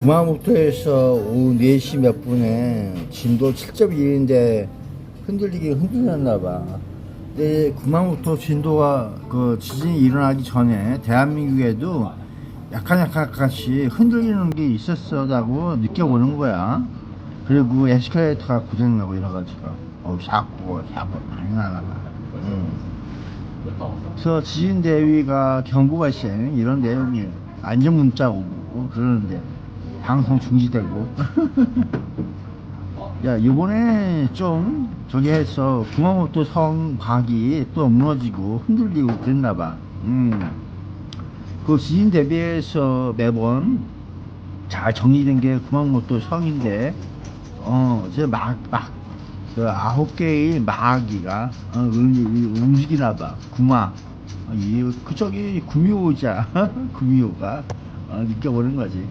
구마모토에서 오후 4시 몇 분에 진도 7.1인데 흔들리긴 흔들렸나봐. 근데 구마모토 진도가 그 지진이 일어나기 전에 대한민국에도 약간씩 흔들리는 게 있었다고 느껴보는 거야. 그리고 에스컬레이터가 고장나고 이래가지고 자꾸 많이 나가봐. 그래서 지진 대위가 경보 발생 이런 내용이 안전 문자 오고 그러는데 방송 중지되고 야 이번에 좀 저기 해서 구마모토 성 박이 또 무너지고 흔들리고 그랬나봐. 그 지진 대비해서 매번 잘 정리된 게 구마모토 성인데 이제 그 9개의 마기가 움직이나봐. 그 저기 구미호자 구미호가 느껴보는 거지.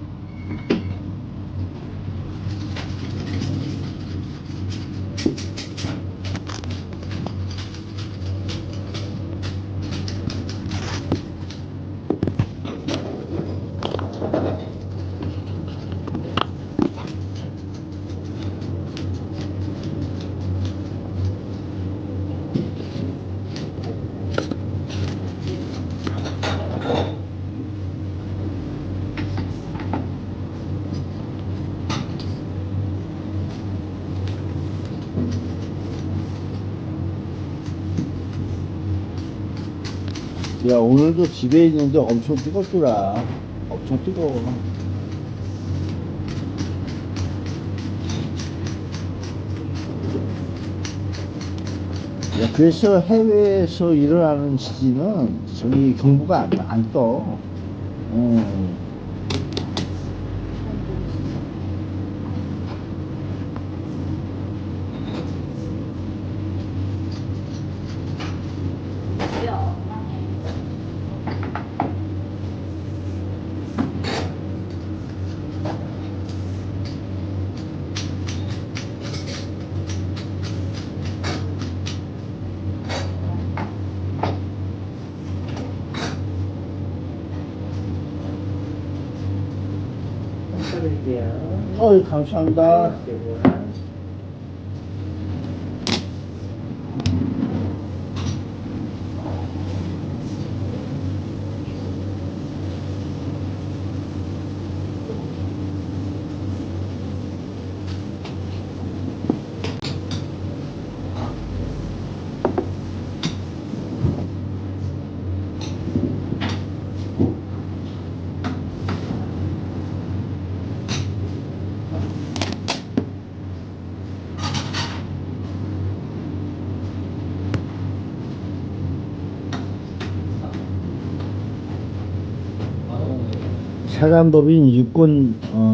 야 오늘도 집에 있는데 엄청 뜨겁더라. 엄청 뜨거워. 야 그래서 해외에서 일어나는 지진은 저기 경보가 안 떠. 감사합니다. 사단법인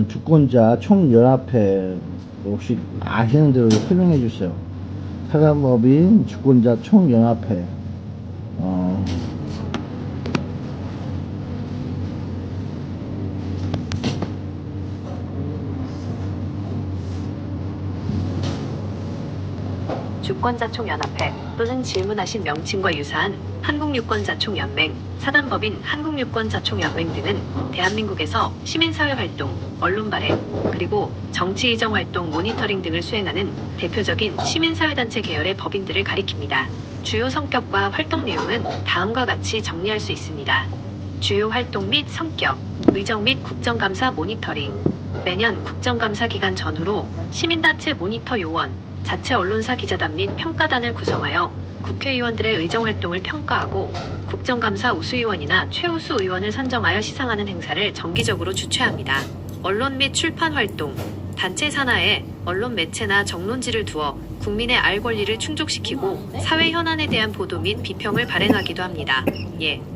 주권자 총연합회 혹시 아시는 대로 설명해 주세요. 사단법인 주권자 총연합회 주권자총연합회 또는 질문하신 명칭과 유사한 한국유권자총연맹, 사단법인 한국유권자총연맹 등은 대한민국에서 시민사회활동, 언론발행, 그리고 정치이정활동 모니터링 등을 수행하는 대표적인 시민사회단체 계열의 법인들을 가리킵니다. 주요 성격과 활동 내용은 다음과 같이 정리할 수 있습니다. 주요 활동 및 성격, 의정 및 국정감사 모니터링. 매년 국정감사 기간 전후로 시민단체 모니터 요원, 자체 언론사 기자단 및 평가단을 구성하여 국회의원들의 의정활동을 평가하고 국정감사 우수의원이나 최우수 의원을 선정하여 시상하는 행사를 정기적으로 주최합니다. 언론 및 출판활동, 단체 산하에 언론 매체나 정론지를 두어 국민의 알 권리를 충족시키고 사회 현안에 대한 보도 및 비평을 발행하기도 합니다.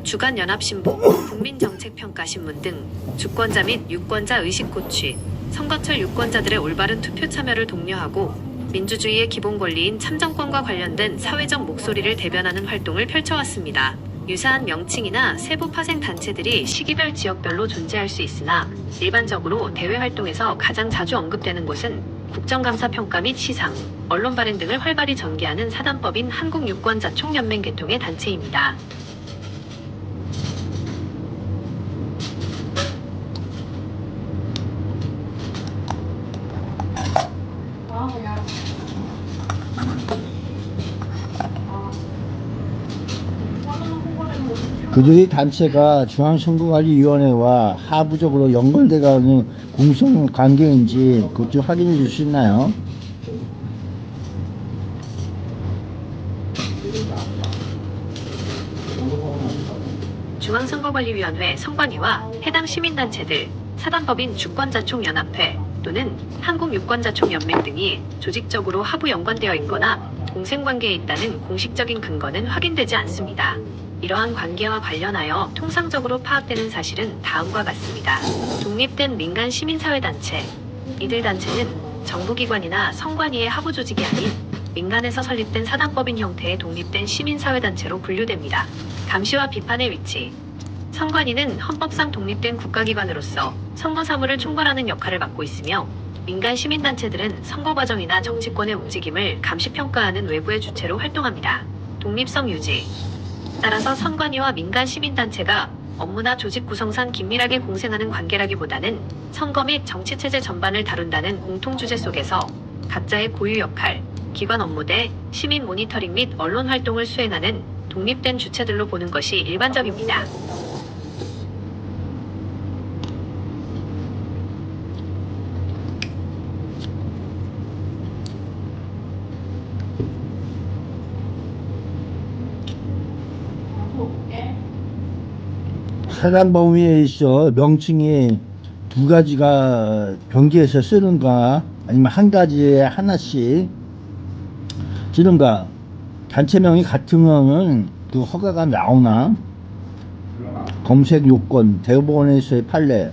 주간연합신보, 국민정책평가신문 등 주권자 및 유권자 의식고취, 선거철 유권자들의 올바른 투표 참여를 독려하고 민주주의의 기본 권리인 참정권과 관련된 사회적 목소리를 대변하는 활동을 펼쳐왔습니다. 유사한 명칭이나 세부 파생 단체들이 시기별 지역별로 존재할 수 있으나 일반적으로 대외 활동에서 가장 자주 언급되는 곳은 국정감사 평가 및 시상, 언론 발행 등을 활발히 전개하는 사단법인 한국유권자총연맹 계통의 단체입니다. 그들이 단체가 중앙선거관리위원회와 하부적으로 연결돼가는 공성 관계인지 그것 좀 확인해 줄 수 있나요? 중앙선거관리위원회 선관위와 해당 시민단체들, 사단법인 주권자총연합회 또는 한국유권자총연맹 등이 조직적으로 하부 연관되어 있거나 공생관계에 있다는 공식적인 근거는 확인되지 않습니다. 이러한 관계와 관련하여 통상적으로 파악되는 사실은 다음과 같습니다. 독립된 민간 시민사회단체. 이들 단체는 정부기관이나 선관위의 하부 조직이 아닌 민간에서 설립된 사단법인 형태의 독립된 시민사회단체로 분류됩니다. 감시와 비판의 위치. 선관위는 헌법상 독립된 국가기관으로서 선거 사무를 총괄하는 역할을 맡고 있으며 민간 시민단체들은 선거 과정이나 정치권의 움직임을 감시평가하는 외부의 주체로 활동합니다. 독립성 유지. 따라서 선관위와 민간 시민단체가 업무나 조직 구성상 긴밀하게 공생하는 관계라기보다는 선거 및 정치체제 전반을 다룬다는 공통주제 속에서 각자의 고유 역할, 기관 업무대, 시민 모니터링 및 언론 활동을 수행하는 독립된 주체들로 보는 것이 일반적입니다. 사단법인에 있어 명칭이 두 가지가 병기해서 쓰는가 아니면 한 가지에 하나씩 쓰는가, 단체명이 같으면은 그 허가가 나오나, 검색 요건, 대법원에서의 판례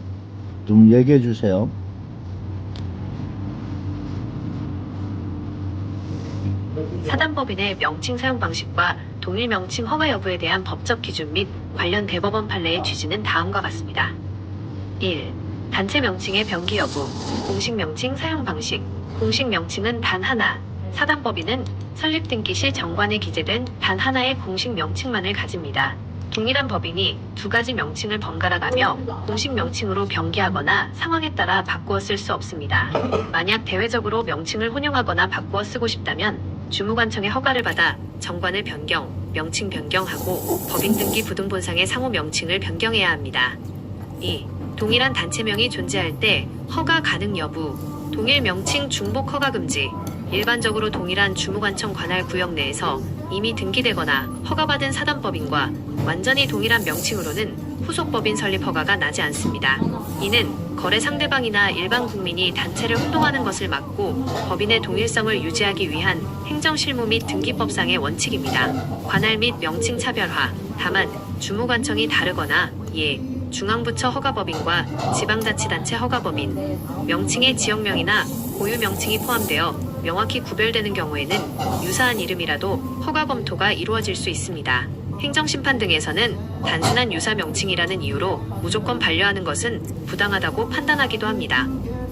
좀 얘기해 주세요. 사단법인의 명칭 사용 방식과 동일 명칭 허가 여부에 대한 법적 기준 및 관련 대법원 판례의 취지는 다음과 같습니다. 1. 단체 명칭의 병기 여부. 공식 명칭 사용 방식. 공식 명칭은 단 하나. 사단법인은 설립 등기 시 정관에 기재된 단 하나의 공식 명칭만을 가집니다. 동일한 법인이 두 가지 명칭을 번갈아 가며 공식 명칭으로 병기하거나 상황에 따라 바꾸어 쓸 수 없습니다. 만약 대외적으로 명칭을 혼용하거나 바꾸어 쓰고 싶다면 주무관청의 허가를 받아 정관을 변경, 명칭 변경하고 법인 등기 부등본상의 상호 명칭을 변경해야 합니다. 2. 동일한 단체명이 존재할 때 허가 가능 여부. 동일 명칭 중복 허가 금지. 일반적으로 동일한 주무관청 관할 구역 내에서 이미 등기되거나 허가받은 사단법인과 완전히 동일한 명칭으로는 후속법인 설립 허가가 나지 않습니다. 이는 거래 상대방이나 일반 국민이 단체를 혼동하는 것을 막고 법인의 동일성을 유지하기 위한 행정실무 및 등기법상의 원칙입니다. 관할 및 명칭 차별화. 다만 주무관청이 다르거나 중앙부처 허가법인과 지방자치단체 허가법인, 명칭의 지역명이나 고유 명칭이 포함되어 명확히 구별되는 경우에는 유사한 이름이라도 허가 검토가 이루어질 수 있습니다. 행정심판 등에서는 단순한 유사 명칭이라는 이유로 무조건 반려하는 것은 부당하다고 판단하기도 합니다.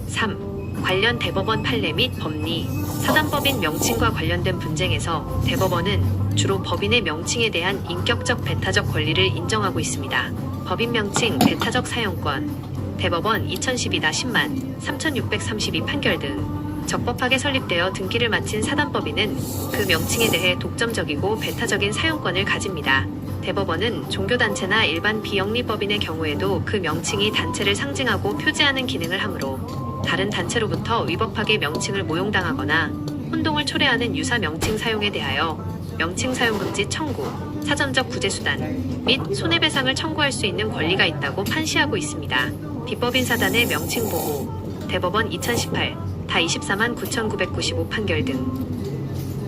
3. 관련 대법원 판례 및 법리. 사단법인 명칭과 관련된 분쟁에서 대법원은 주로 법인의 명칭에 대한 인격적 배타적 권리를 인정하고 있습니다. 법인 명칭 배타적 사용권. 대법원 2012-10만 3632 판결 등 적법하게 설립되어 등기를 마친 사단법인은 그 명칭에 대해 독점적이고 배타적인 사용권을 가집니다. 대법원은 종교단체나 일반 비영리법인의 경우에도 그 명칭이 단체를 상징하고 표지하는 기능을 하므로 다른 단체로부터 위법하게 명칭을 모용당하거나 혼동을 초래하는 유사 명칭 사용에 대하여 명칭 사용 금지 청구, 사전적 구제수단 및 손해배상을 청구할 수 있는 권리가 있다고 판시하고 있습니다. 비법인 사단의 명칭 보호. 대법원 2018 다 24만 9,995 판결 등.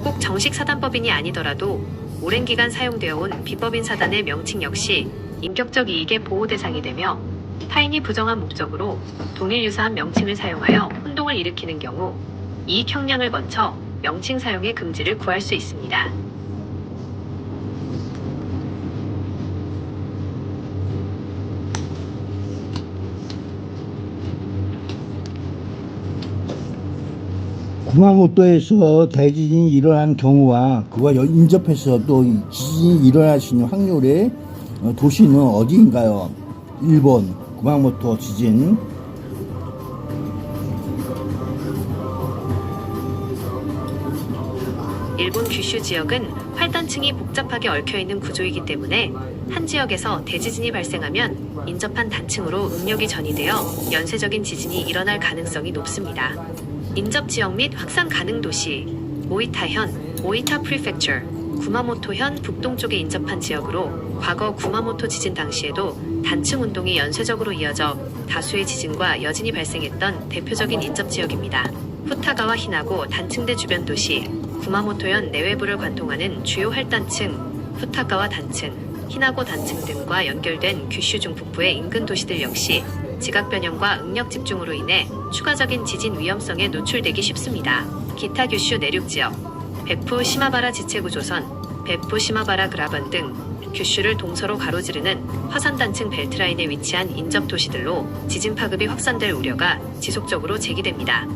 꼭 정식 사단법인이 아니더라도 오랜 기간 사용되어 온 비법인 사단의 명칭 역시 인격적 이익의 보호 대상이 되며 타인이 부정한 목적으로 동일 유사한 명칭을 사용하여 혼동을 일으키는 경우 이익 형량을 거쳐 명칭 사용의 금지를 구할 수 있습니다. 구마모토에서 대지진이 일어난 경우와 그와 인접해서 또 지진이 일어날 수 있는 확률의 도시는 어디인가요? 1번 구마모토 지진. 일본 규슈 지역은 활단층이 복잡하게 얽혀있는 구조이기 때문에 한 지역에서 대지진이 발생하면 인접한 단층으로 응력이 전이되어 연쇄적인 지진이 일어날 가능성이 높습니다. 인접 지역 및 확산 가능 도시 오이타현, 오이타 프리펙처, 구마모토현 북동쪽에 인접한 지역으로 과거 구마모토 지진 당시에도 단층 운동이 연쇄적으로 이어져 다수의 지진과 여진이 발생했던 대표적인 인접 지역입니다. 후타가와 히나고 단층대 주변 도시, 구마모토현 내외부를 관통하는 주요 활단층, 후타가와 단층, 히나고 단층 등과 연결된 규슈 중북부의 인근 도시들 역시 지각 변형과 응력 집중으로 인해 추가적인 지진 위험성에 노출되기 쉽습니다. 기타 규슈 내륙 지역, 베프 시마바라 지체구조선, 베프 시마바라 그라번 등 규슈를 동서로 가로지르는 화산단층 벨트라인에 위치한 인접 도시들로 지진 파급이 확산될 우려가 지속적으로 제기됩니다.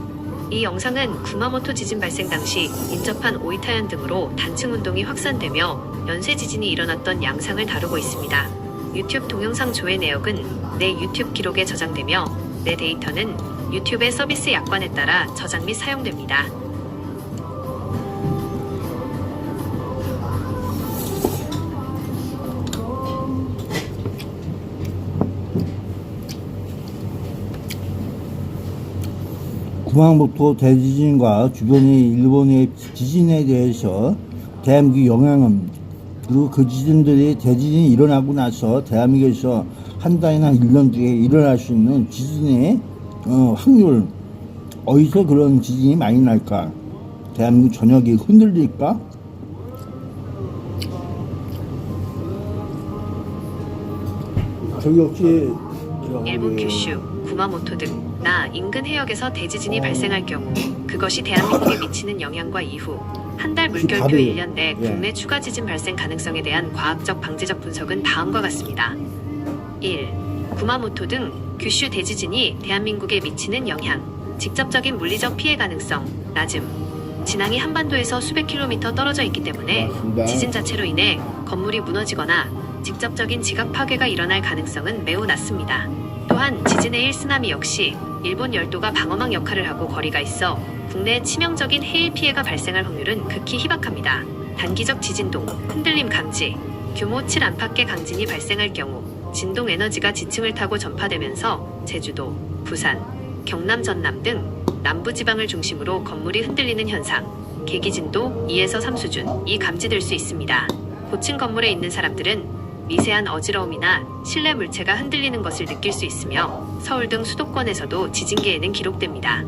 이 영상은 구마모토 지진 발생 당시 인접한 오이타현 등으로 단층 운동이 확산되며 연쇄 지진이 일어났던 양상을 다루고 있습니다. 유튜브 동영상 조회 내역은 내 유튜브 기록에 저장되며 내 데이터는 유튜브의 서비스 약관에 따라 저장 및 사용됩니다. 구마모토 대지진과 주변의 일본의 지진에 대해서 대한민국의 영향은, 그리고 그 지진들이 대지진이 일어나고 나서 대한민국에서 한 달이나 1년 뒤에 일어날 수 있는 지진의 확률, 어디서 그런 지진이 많이 날까? 대한민국 전역이 흔들릴까? 저기 혹시 일본 규슈, 구마모토 등 나 인근 해역에서 대지진이 발생할 경우 그것이 대한민국에 미치는 영향과 이후 한 달 물결표 1년 내 국내 추가 지진 발생 가능성에 대한 과학적 방지적 분석은 다음과 같습니다. 1. 구마모토 등 규슈 대지진이 대한민국에 미치는 영향, 직접적인 물리적 피해 가능성 낮음. 진앙이 한반도에서 수백 킬로미터 떨어져 있기 때문에 맞습니다. 지진 자체로 인해 건물이 무너지거나 직접적인 지각 파괴가 일어날 가능성은 매우 낮습니다. 또한 지진의 1쓰나미 역시 일본 열도가 방어막 역할을 하고 거리가 있어 국내 치명적인 해일 피해가 발생할 확률은 극히 희박합니다. 단기적 지진동, 흔들림 감지, 규모 7 안팎의 강진이 발생할 경우 진동 에너지가 지층을 타고 전파되면서 제주도, 부산, 경남 전남 등 남부지방을 중심으로 건물이 흔들리는 현상, 계기진도 2에서 3수준이 감지될 수 있습니다. 고층 건물에 있는 사람들은 미세한 어지러움이나 실내 물체가 흔들리는 것을 느낄 수 있으며 서울 등 수도권에서도 지진계에는 기록됩니다.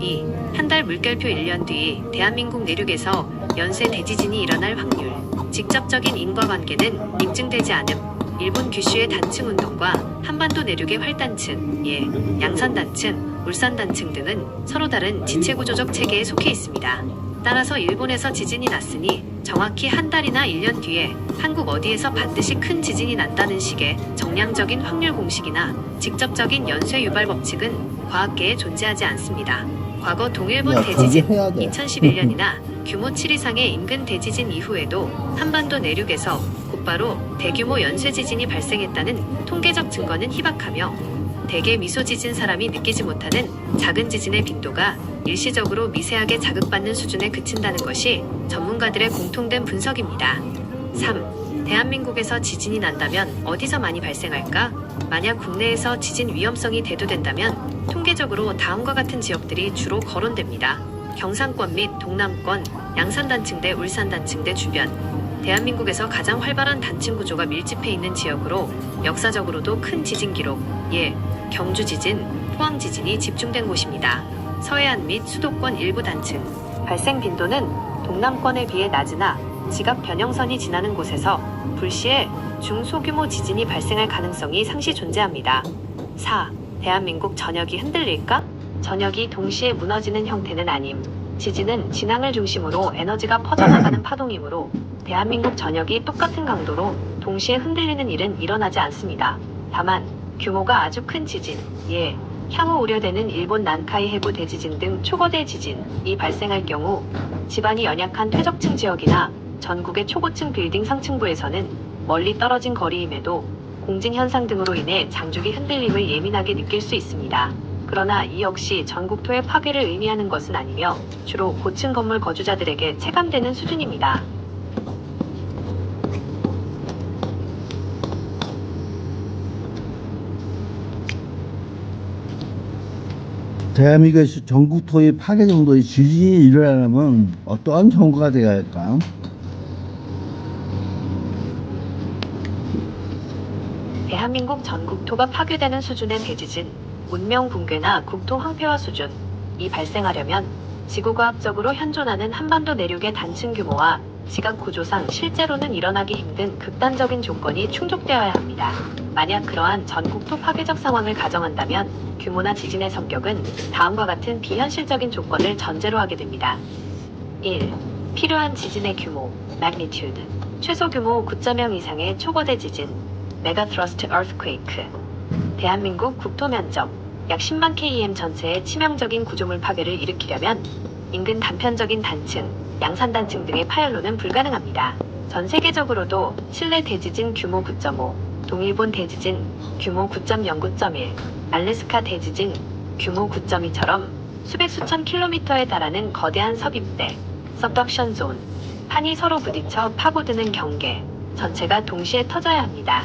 2. 한 달 물결표 1년 뒤 대한민국 내륙에서 연쇄 대지진이 일어날 확률, 직접적인 인과관계는 입증되지 않음. 일본 규슈의 단층 운동과 한반도 내륙의 활단층, 양산단층, 울산단층 등은 서로 다른 지체구조적 체계에 속해 있습니다. 따라서 일본에서 지진이 났으니 정확히 한 달이나 1년 뒤에 한국 어디에서 반드시 큰 지진이 난다는 식의 정량적인 확률 공식이나 직접적인 연쇄 유발 법칙은 과학계에 존재하지 않습니다. 과거 동일본 대지진 2011년이나 규모 7 이상의 인근 대지진 이후에도 한반도 내륙에서 곧바로 대규모 연쇄 지진이 발생했다는 통계적 증거는 희박하며 대개 미소지진 사람이 느끼지 못하는 작은 지진의 빈도가 일시적으로 미세하게 자극받는 수준에 그친다는 것이 전문가들의 공통된 분석입니다. 3. 대한민국에서 지진이 난다면 어디서 많이 발생할까? 만약 국내에서 지진 위험성이 대두된다면 통계적으로 다음과 같은 지역들이 주로 거론됩니다. 경상권 및 동남권, 양산단층대, 울산단층대 주변. 대한민국에서 가장 활발한 단층 구조가 밀집해 있는 지역으로 역사적으로도 큰 지진 기록, 경주 지진, 포항 지진이 집중된 곳입니다. 서해안 및 수도권 일부 단층. 발생 빈도는 동남권에 비해 낮으나 지각 변형선이 지나는 곳에서 불시에 중소규모 지진이 발생할 가능성이 상시 존재합니다. 4. 대한민국 전역이 흔들릴까? 전역이 동시에 무너지는 형태는 아님. 지진은 진앙을 중심으로 에너지가 퍼져나가는 파동이므로 대한민국 전역이 똑같은 강도로 동시에 흔들리는 일은 일어나지 않습니다. 다만 규모가 아주 큰 지진, 향후 우려되는 일본 난카이 해구 대지진 등 초거대 지진이 발생할 경우 지반이 연약한 퇴적층 지역이나 전국의 초고층 빌딩 상층부에서는 멀리 떨어진 거리임에도 공진 현상 등으로 인해 장족이 흔들림을 예민하게 느낄 수 있습니다. 그러나 이 역시 전국토의 파괴를 의미하는 것은 아니며 주로 고층 건물 거주자들에게 체감되는 수준입니다. 대한민국에서 전국토의 파괴 정도의 지진이 일어나려면 어떠한 정보가 되어야 할까? 대한민국 전 국토가 파괴되는 수준의 대지진, 문명 붕괴나 국토 황폐화 수준이 발생하려면 지구과학적으로 현존하는 한반도 내륙의 단층 규모와 지각 구조상 실제로는 일어나기 힘든 극단적인 조건이 충족되어야 합니다. 만약 그러한 전 국토 파괴적 상황을 가정한다면 규모나 지진의 성격은 다음과 같은 비현실적인 조건을 전제로 하게 됩니다. 1. 필요한 지진의 규모, magnitude. 최소 규모 9.0 이상의 초거대 지진, 메가트러스트 earthquake. 대한민국 국토 면적 약 10만 km 전체의 치명적인 구조물 파괴를 일으키려면 인근 단편적인 단층, 양산 단층 등의 파열로는 불가능합니다. 전 세계적으로도 칠레 대지진 규모 9.5, 동일본 대지진 규모 9.0, 9.1, 알래스카 대지진 규모 9.2처럼 수백 수천 킬로미터에 달하는 거대한 섭입대, subduction zone, 판이 서로 부딪혀 파고드는 경계, 전체가 동시에 터져야 합니다.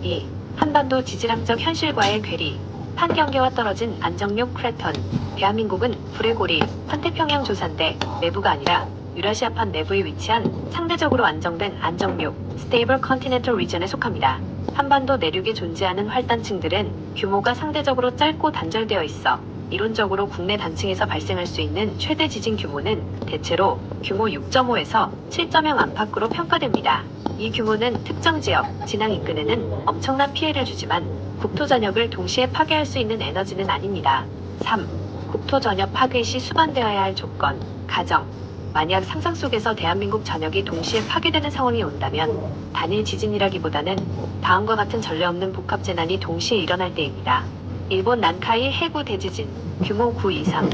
2. 한반도 지질학적 현실과의 괴리, 판 경계와 떨어진 안정욕 크레턴. 대한민국은 불의 고리, 환태평양 조산대 내부가 아니라 유라시아판 내부에 위치한 상대적으로 안정된 안정욕, stable continental region에 속합니다. 한반도 내륙에 존재하는 활단층들은 규모가 상대적으로 짧고 단절되어 있어 이론적으로 국내 단층에서 발생할 수 있는 최대 지진 규모는 대체로 규모 6.5에서 7.0 안팎으로 평가됩니다. 이 규모는 특정 지역, 진앙 인근에는 엄청난 피해를 주지만 국토 전역을 동시에 파괴할 수 있는 에너지는 아닙니다. 3. 국토 전역 파괴 시 수반되어야 할 조건, 가정. 만약 상상 속에서 대한민국 전역이 동시에 파괴되는 상황이 온다면 단일 지진이라기보다는 다음과 같은 전례 없는 복합 재난이 동시에 일어날 때입니다. 일본 난카이 해구 대지진 규모 9 이상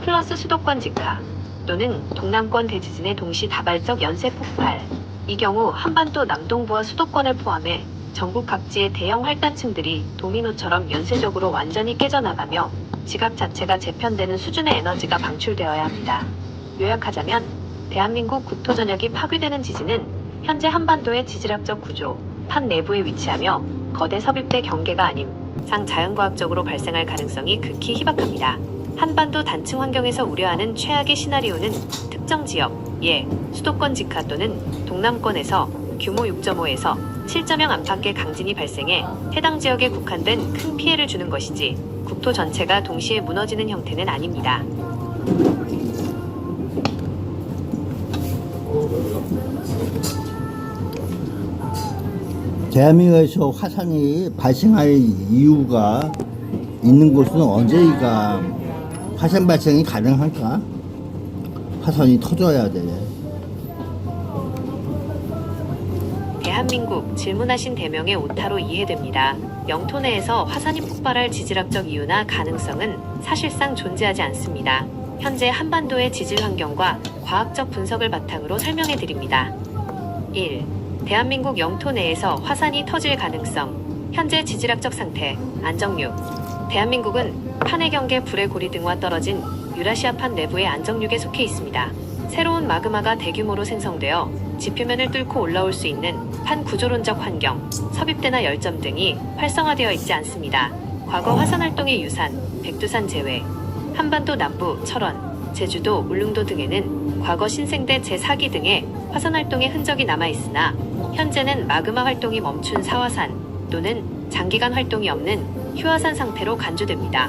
플러스 수도권 직하 또는 동남권 대지진의 동시 다발적 연쇄 폭발. 이 경우 한반도 남동부와 수도권을 포함해 전국 각지의 대형 활단층들이 도미노처럼 연쇄적으로 완전히 깨져나가며 지각 자체가 재편되는 수준의 에너지가 방출되어야 합니다. 요약하자면 대한민국 국토 전역이 파괴되는 지진은 현재 한반도의 지질학적 구조, 판 내부에 위치하며 거대 섭입대 경계가 아님 상 자연과학적으로 발생할 가능성이 극히 희박합니다. 한반도 단층 환경에서 우려하는 최악의 시나리오는 특정 지역, 예, 수도권 직하 또는 동남권에서 규모 6.5에서 7.0 안팎의 강진이 발생해 해당 지역에 국한된 큰 피해를 주는 것이지 국토 전체가 동시에 무너지는 형태는 아닙니다. 대한민국에서 화산이 발생할 이유가 있는 곳은 언제가 화산 발생이 가능할까? 화산이 터져야 돼. 대한민국 질문하신 대명의 오타로 이해됩니다. 영토 내에서 화산이 폭발할 지질학적 이유나 가능성은 사실상 존재하지 않습니다. 현재 한반도의 지질 환경과 과학적 분석을 바탕으로 설명해 드립니다. 1. 대한민국 영토 내에서 화산이 터질 가능성. 현재 지질학적 상태, 안정육. 대한민국은 판의 경계, 불의 고리 등과 떨어진 유라시아판 내부의 안정육에 속해 있습니다. 새로운 마그마가 대규모로 생성되어 지표면을 뚫고 올라올 수 있는 판 구조론적 환경, 섭입대나 열점 등이 활성화되어 있지 않습니다. 과거 화산활동의 유산, 백두산 제외, 한반도 남부, 철원, 제주도, 울릉도 등에는 과거 신생대 제4기 등의 화산활동의 흔적이 남아있으나 현재는 마그마 활동이 멈춘 사화산 또는 장기간 활동이 없는 휴화산 상태로 간주됩니다.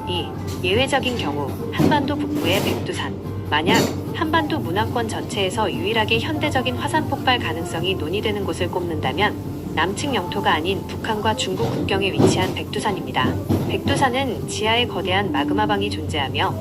2. 예외적인 경우 한반도 북부의 백두산. 만약 한반도 문화권 전체에서 유일하게 현대적인 화산 폭발 가능성이 논의되는 곳을 꼽는다면 남측 영토가 아닌 북한과 중국 국경에 위치한 백두산입니다. 백두산은 지하에 거대한 마그마방이 존재하며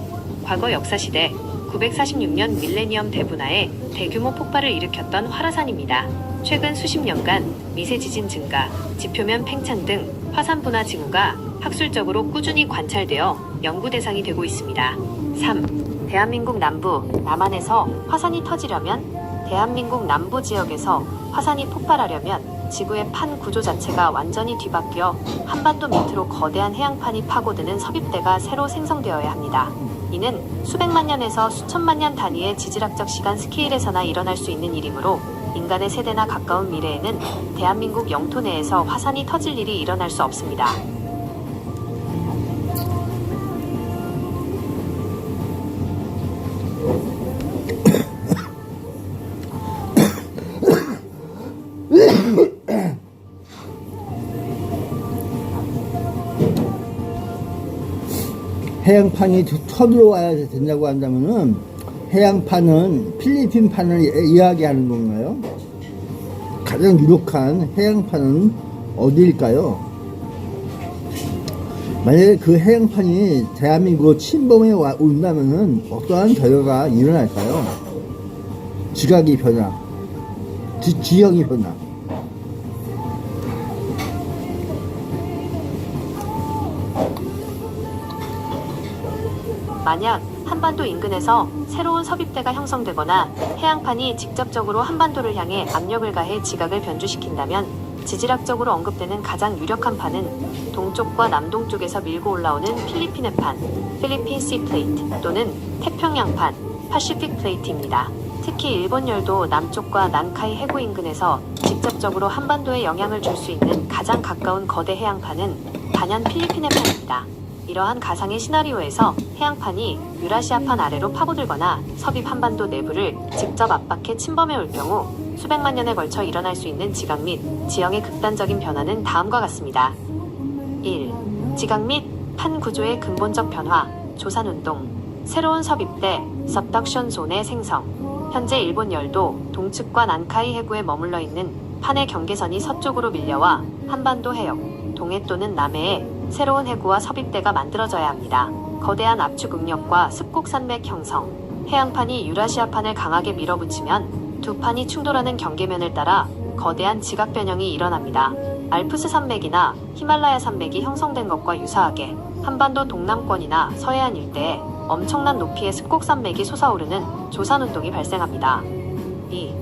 과거 역사시대 946년 밀레니엄 대분화에 대규모 폭발을 일으켰던 활화산입니다. 최근 수십 년간 미세 지진 증가, 지표면 팽창 등 화산 분화 징후가 학술적으로 꾸준히 관찰되어 연구 대상이 되고 있습니다. 3. 대한민국 남부, 남한에서 화산이 터지려면 대한민국 남부 지역에서 화산이 폭발하려면 지구의 판 구조 자체가 완전히 뒤바뀌어 한반도 밑으로 거대한 해양판이 파고드는 섭입대가 새로 생성되어야 합니다. 이는 수백만 년에서 수천만 년 단위의 지질학적 시간 스케일에서나 일어날 수 있는 일이므로 인간의 세대나 가까운 미래에는 대한민국 영토 내에서 화산이 터질 일이 일어날 수 없습니다. 해양판이 쳐들어와야 된다고 한다면은 해양판은 필리핀판을 이야기하는 건가요? 가장 유력한 해양판은 어디일까요? 만약에 그 해양판이 대한민국을 침범해 온다면은 어떠한 결과가 일어날까요? 지각이 변화, 지형이 변화. 만약 한반도 인근에서 새로운 섭입대가 형성되거나 해양판이 직접적으로 한반도를 향해 압력을 가해 지각을 변주시킨다면 지질학적으로 언급되는 가장 유력한 판은 동쪽과 남동쪽에서 밀고 올라오는 필리핀의 판, 필리핀 씨 플레이트 또는 태평양판, 파시픽 플레이트입니다. 특히 일본 열도 남쪽과 난카이 해구 인근에서 직접적으로 한반도에 영향을 줄 수 있는 가장 가까운 거대 해양판은 단연 필리핀의 판입니다. 이러한 가상의 시나리오에서 해양판이 유라시아판 아래로 파고들거나 섭입 한반도 내부를 직접 압박해 침범해 올 경우 수백만 년에 걸쳐 일어날 수 있는 지각 및 지형의 극단적인 변화는 다음과 같습니다. 1. 지각 및 판 구조의 근본적 변화, 조산운동, 새로운 섭입대, 서브덕션 존의 생성. 현재 일본 열도 동측과 난카이 해구에 머물러 있는 판의 경계선이 서쪽으로 밀려와 한반도 해역, 동해 또는 남해에 새로운 해구와 섭입대가 만들어져야 합니다. 거대한 압축 응력과 습곡 산맥 형성, 해양판이 유라시아판을 강하게 밀어붙이면 두 판이 충돌하는 경계면을 따라 거대한 지각 변형이 일어납니다. 알프스 산맥이나 히말라야 산맥이 형성된 것과 유사하게 한반도 동남권이나 서해안 일대에 엄청난 높이의 습곡 산맥이 솟아오르는 조산운동이 발생합니다. 2.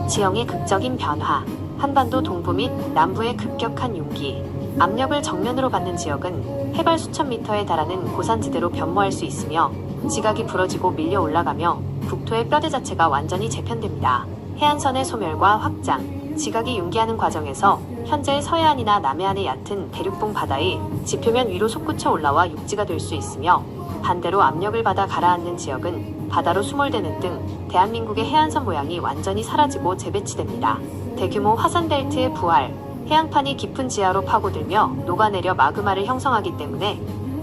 지형의 극적인 변화, 한반도 동부 및 남부의 급격한 융기, 압력을 정면으로 받는 지역은 해발 수천 미터에 달하는 고산지대로 변모할 수 있으며 지각이 부러지고 밀려 올라가며 국토의 뼈대 자체가 완전히 재편됩니다. 해안선의 소멸과 확장, 지각이 융기하는 과정에서 현재의 서해안이나 남해안의 얕은 대륙봉 바다의 지표면 위로 솟구쳐 올라와 육지가 될 수 있으며 반대로 압력을 받아 가라앉는 지역은 바다로 수몰되는 등 대한민국의 해안선 모양이 완전히 사라지고 재배치됩니다. 대규모 화산벨트의 부활, 해양판이 깊은 지하로 파고들며 녹아내려 마그마를 형성하기 때문에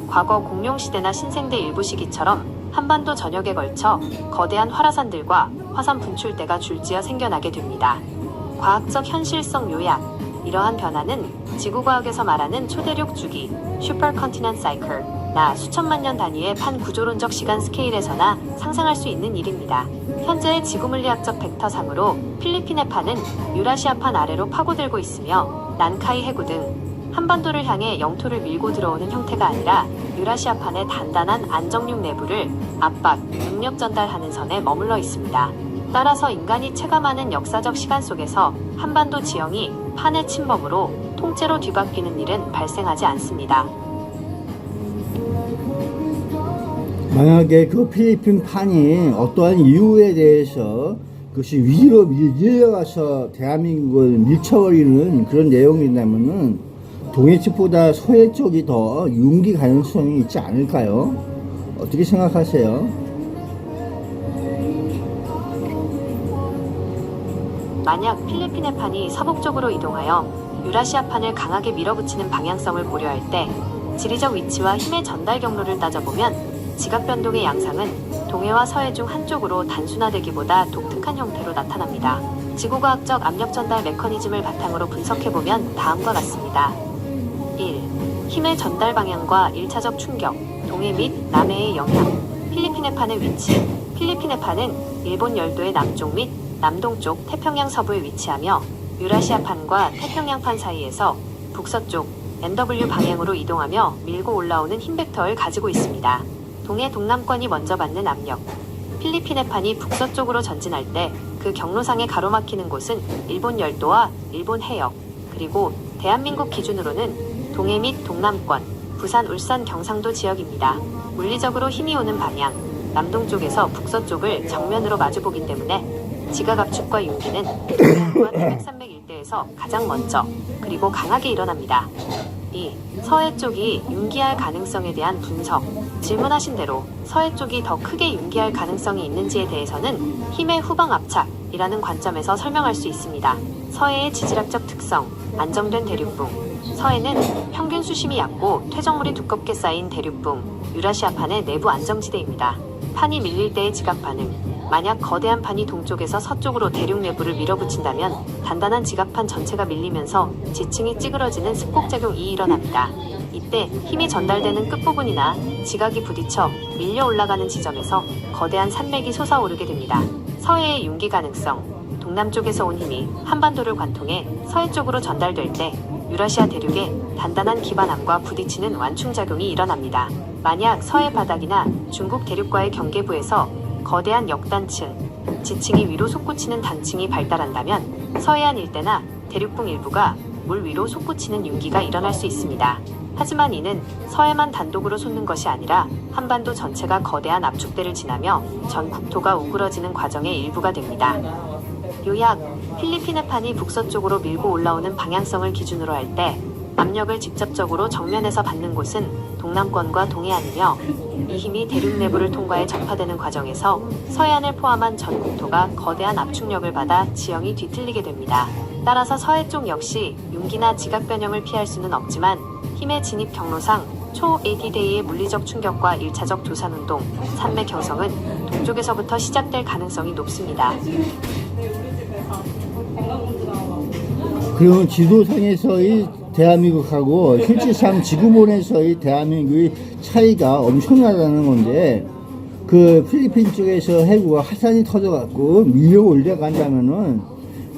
과거 공룡시대나 신생대 일부 시기처럼 한반도 전역에 걸쳐 거대한 활화산들과 화산 분출대가 줄지어 생겨나게 됩니다. 과학적 현실성 요약, 이러한 변화는 지구과학에서 말하는 초대륙 주기, 슈퍼컨티넌트 사이클, 나 수천만 년 단위의 판 구조론적 시간 스케일에서나 상상할 수 있는 일입니다. 현재의 지구물리학적 벡터상으로 필리핀의 판은 유라시아판 아래로 파고들고 있으며 난카이 해구 등 한반도를 향해 영토를 밀고 들어오는 형태가 아니라 유라시아판의 단단한 안정륙 내부를 압박, 능력 전달하는 선에 머물러 있습니다. 따라서 인간이 체감하는 역사적 시간 속에서 한반도 지형이 판의 침범으로 통째로 뒤바뀌는 일은 발생하지 않습니다. 만약에 그 필리핀 판이 어떠한 이유에 대해서 그것이 위로 밀려가서 대한민국을 밀쳐버리는 그런 내용이라면은 동해 쪽보다 서해 쪽이 더 융기 가능성이 있지 않을까요? 어떻게 생각하세요? 만약 필리핀의 판이 서북쪽으로 이동하여 유라시아판을 강하게 밀어붙이는 방향성을 고려할 때 지리적 위치와 힘의 전달 경로를 따져보면 지각 변동의 양상은 동해와 서해 중 한쪽으로 단순화되기보다 독특한 형태로 나타납니다. 지구과학적 압력 전달 메커니즘을 바탕으로 분석해보면 다음과 같습니다. 1. 힘의 전달 방향과 1차적 충격, 동해 및 남해의 영향, 필리핀의 판의 위치. 필리핀의 판은 일본 열도의 남쪽 및 남동쪽 태평양 서부에 위치하며 유라시아판과 태평양판 사이에서 북서쪽 NW 방향으로 이동하며 밀고 올라오는 힘 벡터를 가지고 있습니다. 동해 동남권이 먼저 받는 압력. 필리핀의 판이 북서쪽으로 전진할 때 그 경로상에 가로막히는 곳은 일본 열도와 일본 해역, 그리고 대한민국 기준으로는 동해 및 동남권, 부산, 울산, 경상도 지역입니다. 물리적으로 힘이 오는 방향, 남동쪽에서 북서쪽을 정면으로 마주보기 때문에 지각 압축과 융기는 동해안과 태백산맥 일대에서 가장 먼저, 그리고 강하게 일어납니다. 2. 서해 쪽이 융기할 가능성에 대한 분석. 질문하신 대로 서해 쪽이 더 크게 융기할 가능성이 있는지에 대해서는 힘의 후방 압착이라는 관점에서 설명할 수 있습니다. 서해의 지질학적 특성, 안정된 대륙붕, 서해는 평균 수심이 얕고 퇴적물이 두껍게 쌓인 대륙붕, 유라시아판의 내부 안정지대입니다. 판이 밀릴 때의 지각 반응. 만약 거대한 판이 동쪽에서 서쪽으로 대륙 내부를 밀어붙인다면 단단한 지각판 전체가 밀리면서 지층이 찌그러지는 습곡작용이 일어납니다. 이때 힘이 전달되는 끝부분이나 지각이 부딪혀 밀려 올라가는 지점에서 거대한 산맥이 솟아오르게 됩니다. 서해의 융기 가능성. 동남쪽에서 온 힘이 한반도를 관통해 서해 쪽으로 전달될 때 유라시아 대륙에 단단한 기반함과 부딪히는 완충작용이 일어납니다. 만약 서해 바닥이나 중국 대륙과의 경계부에서 거대한 역단층, 지층이 위로 솟구치는 단층이 발달한다면 서해안 일대나 대륙붕 일부가 물 위로 솟구치는 융기가 일어날 수 있습니다. 하지만 이는 서해만 단독으로 솟는 것이 아니라 한반도 전체가 거대한 압축대를 지나며 전 국토가 우그러지는 과정의 일부가 됩니다. 요약, 필리핀의 판이 북서쪽으로 밀고 올라오는 방향성을 기준으로 할 때 압력을 직접적으로 정면에서 받는 곳은 동남권과 동해안이며 이 힘이 대륙 내부를 통과해 전파되는 과정에서 서해안을 포함한 전 국토가 거대한 압축력을 받아 지형이 뒤틀리게 됩니다. 따라서 서해 쪽 역시 융기나 지각 변형을 피할 수는 없지만 힘의 진입 경로상 초-AD-데이의 물리적 충격과 1차적 도산운동, 산맥 형성은 동쪽에서부터 시작될 가능성이 높습니다. 그러면 지도상에서의 대한민국하고 실질상 지구본에서의 대한민국의 차이가 엄청나다는 건데, 그 필리핀 쪽에서 해구가 화산이 터져갖고 밀려 올라간다면은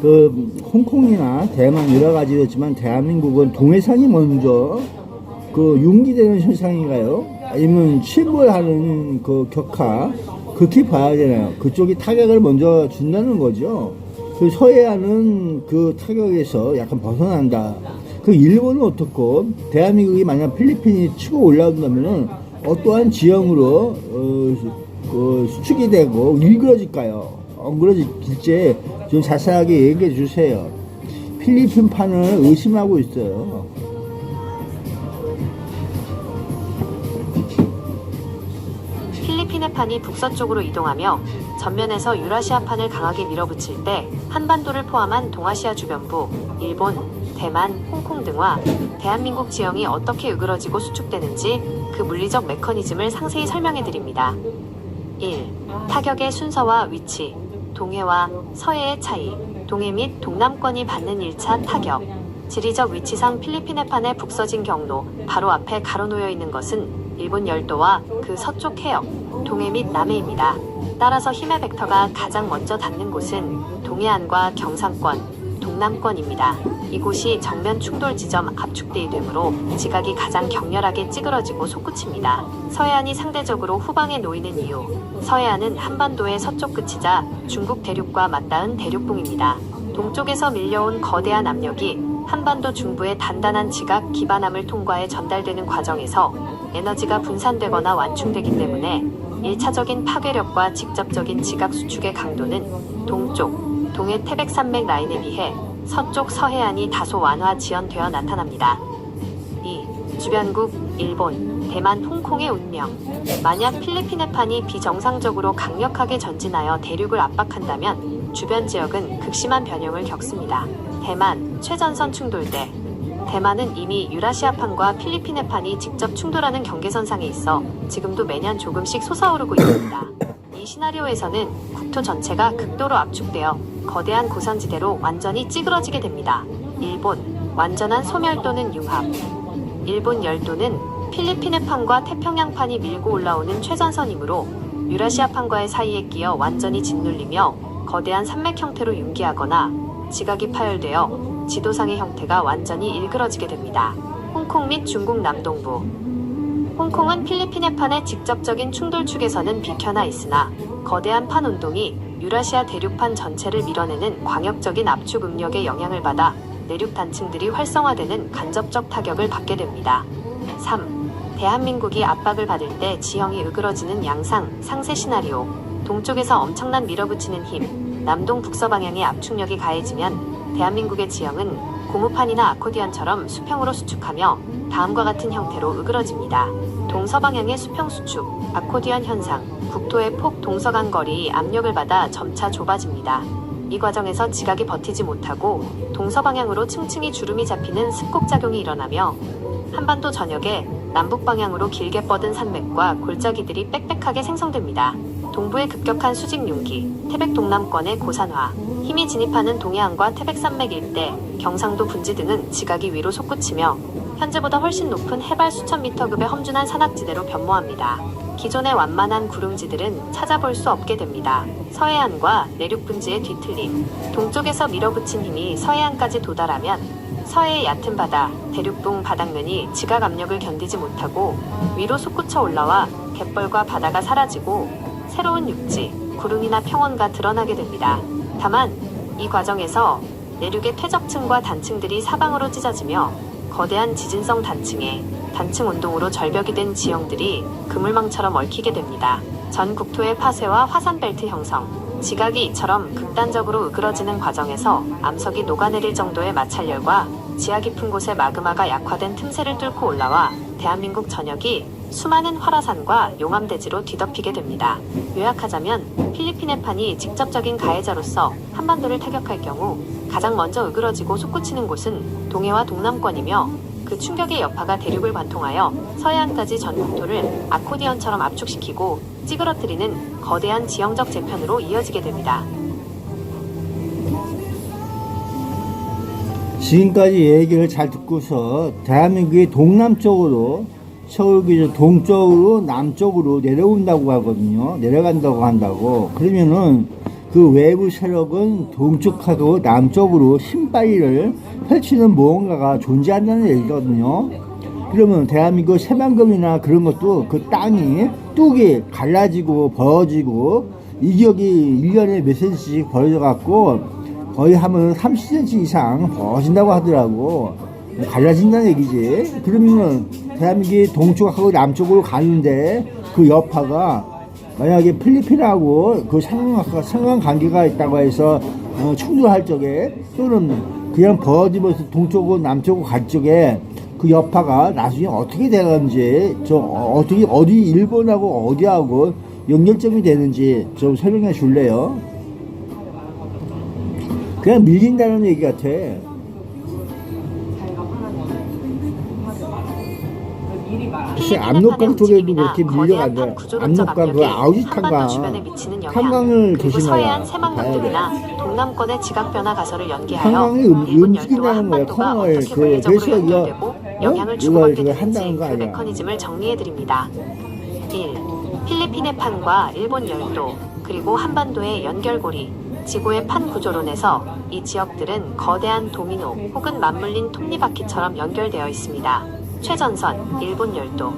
그 홍콩이나 대만 여러 가지였지만 대한민국은 동해상이 먼저 그 융기되는 현상인가요? 아니면 침몰하는 그 격화, 그렇게 봐야 되나요? 그쪽이 타격을 먼저 준다는 거죠. 그 서해안은 그 타격에서 약간 벗어난다. 그 일본은 어떻고, 대한민국이 만약 필리핀이 치고 올라온다면은 어떠한 지형으로 그 수축이 되고 일그러질까요? 안 그러질지 좀 자세하게 얘기해 주세요. 필리핀 판을 의심하고 있어요. 필리핀의 판이 북서쪽으로 이동하며 전면에서 유라시아판을 강하게 밀어붙일 때 한반도를 포함한 동아시아 주변부, 일본, 대만, 홍콩 등과 대한민국 지형이 어떻게 으그러지고 수축되는지 그 물리적 메커니즘을 상세히 설명해드립니다. 1. 타격의 순서와 위치. 동해와 서해의 차이. 동해 및 동남권이 받는 1차 타격. 지리적 위치상 필리핀의 판의 북서진 경로, 바로 앞에 가로놓여 있는 것은 일본 열도와 그 서쪽 해역, 동해 및 남해입니다. 따라서 힘의 벡터가 가장 먼저 닿는 곳은 동해안과 경상권, 동남권입니다. 이곳이 정면 충돌 지점 압축대이 되므로 지각이 가장 격렬하게 찌그러지고 솟구칩니다. 서해안이 상대적으로 후방에 놓이는 이유. 서해안은 한반도의 서쪽 끝이자 중국 대륙과 맞닿은 대륙봉입니다. 동쪽에서 밀려온 거대한 압력이 한반도 중부의 단단한 지각 기반함을 통과해 전달되는 과정에서 에너지가 분산되거나 완충되기 때문에 1차적인 파괴력과 직접적인 지각 수축의 강도는 동쪽, 동해 태백산맥 라인에 비해 서쪽 서해안이 다소 완화 지연되어 나타납니다. 2. 주변국, 일본, 대만, 홍콩의 운명. 만약 필리핀의 판이 비정상적으로 강력하게 전진하여 대륙을 압박한다면 주변 지역은 극심한 변형을 겪습니다. 대만, 최전선 충돌대. 대만은 이미 유라시아판과 필리핀의 판이 직접 충돌하는 경계선상에 있어 지금도 매년 조금씩 솟아오르고 있습니다. 이 시나리오에서는 국토 전체가 극도로 압축되어 거대한 고산지대로 완전히 찌그러지게 됩니다. 일본, 완전한 소멸 또는 융합. 일본 열도는 필리핀의 판과 태평양판이 밀고 올라오는 최전선이므로 유라시아판과의 사이에 끼어 완전히 짓눌리며 거대한 산맥 형태로 융기하거나 지각이 파열되어 지도상의 형태가 완전히 일그러지게 됩니다. 홍콩 및 중국 남동부. 홍콩은 필리핀의 판의 직접적인 충돌축에서는 비켜나 있으나 거대한 판 운동이 유라시아 대륙판 전체를 밀어내는 광역적인 압축 응력의 영향을 받아 내륙 단층들이 활성화되는 간접적 타격을 받게 됩니다. 3. 대한민국이 압박을 받을 때 지형이 으그러지는 양상, 상세 시나리오. 동쪽에서 엄청난 밀어붙이는 힘, 남동 북서 방향의 압축력이 가해지면 대한민국의 지형은 고무판이나 아코디언처럼 수평으로 수축하며 다음과 같은 형태로 으그러집니다. 동서방향의 수평 수축, 아코디언 현상. 국토의 폭 동서간 거리 압력을 받아 점차 좁아집니다. 이 과정에서 지각이 버티지 못하고 동서방향으로 층층이 주름이 잡히는 습곡작용이 일어나며 한반도 전역에 남북 방향으로 길게 뻗은 산맥과 골짜기들이 빽빽하게 생성됩니다. 동부의 급격한 수직 융기, 태백 동남권의 고산화, 힘이 진입하는 동해안과 태백산맥 일대, 경상도 분지 등은 지각이 위로 솟구치며 현재보다 훨씬 높은 해발 수천 미터급의 험준한 산악지대로 변모합니다. 기존의 완만한 구름지들은 찾아볼 수 없게 됩니다. 서해안과 내륙 분지의 뒤틀림, 동쪽에서 밀어붙인 힘이 서해안까지 도달하면 서해의 얕은 바다, 대륙동 바닥면이 지각 압력을 견디지 못하고 위로 솟구쳐 올라와 갯벌과 바다가 사라지고 새로운 육지, 구름이나 평원가 드러나게 됩니다. 다만 이 과정에서 내륙의 퇴적층과 단층들이 사방으로 찢어지며 거대한 지진성 단층에 단층 운동으로 절벽이 된 지형들이 그물망처럼 얽히게 됩니다. 전 국토의 파쇄와 화산벨트 형성, 지각이 이처럼 극단적으로 으그러지는 과정에서 암석이 녹아내릴 정도의 마찰열과 지하 깊은 곳에 마그마가 약화된 틈새를 뚫고 올라와 대한민국 전역이 수많은 활화산과 용암대지로 뒤덮이게 됩니다. 요약하자면 필리핀 해판이 직접적인 가해자로서 한반도를 타격할 경우 가장 먼저 으그러지고 솟구치는 곳은 동해와 동남권이며 그 충격의 여파가 대륙을 관통하여 서해안까지 전 국토를 아코디언처럼 압축시키고 찌그러뜨리는 거대한 지형적 재편으로 이어지게 됩니다. 지금까지 얘기를 잘 듣고서 대한민국의 동남쪽으로 서울 기준 동쪽으로 남쪽으로 내려온다고 하거든요. 내려간다고 한다고. 그러면은 그 외부 세력은 동쪽하고 남쪽으로 신바위를 펼치는 무언가가 존재한다는 얘기거든요. 그러면 대한민국 새만금이나 그런 것도 그 땅이 뚝이 갈라지고 벌어지고 이 지역이 1년에 몇 cm씩 벌어져 갖고 거의 하면 30cm 이상 벌어진다고 하더라고. 갈라진다는 얘기지. 그러면 대한민국이 동쪽하고 남쪽으로 가는데 그 여파가 만약에 필리핀하고 그 상관관계가 있다고 해서 충돌할 적에 또는 그냥 벌어지면서 동쪽으로 남쪽으로 갈 적에 그 여파가 나중에 어떻게 되는지 어떻게 어디 일본하고 어디하고 연결점이 되는지 좀 설명해 줄래요? 그냥 밀린다는 얘기 같아. 글쎄 압록강 쪽에도 그렇게 밀려간다. 압록강 그 아우지탄강 탄강을 조심해야 새만금 등이나 동남권의 지각 변화 가설을 연계하여 탄강이 일본 열도와 움직인다는 거야. 한반도가 콩을 어떻게 그래서 물리적으로 이거 연결되고 영향을 주고받게 이거 되는지 한다는 거 그 아니야. 메커니즘을 정리해드립니다. 1. 필리핀의 판과 일본 열도 그리고 한반도의 연결고리 지구의 판 구조론에서 이 지역들은 거대한 도미노 혹은 맞물린 톱니바퀴처럼 연결되어 있습니다. 최전선, 일본 열도.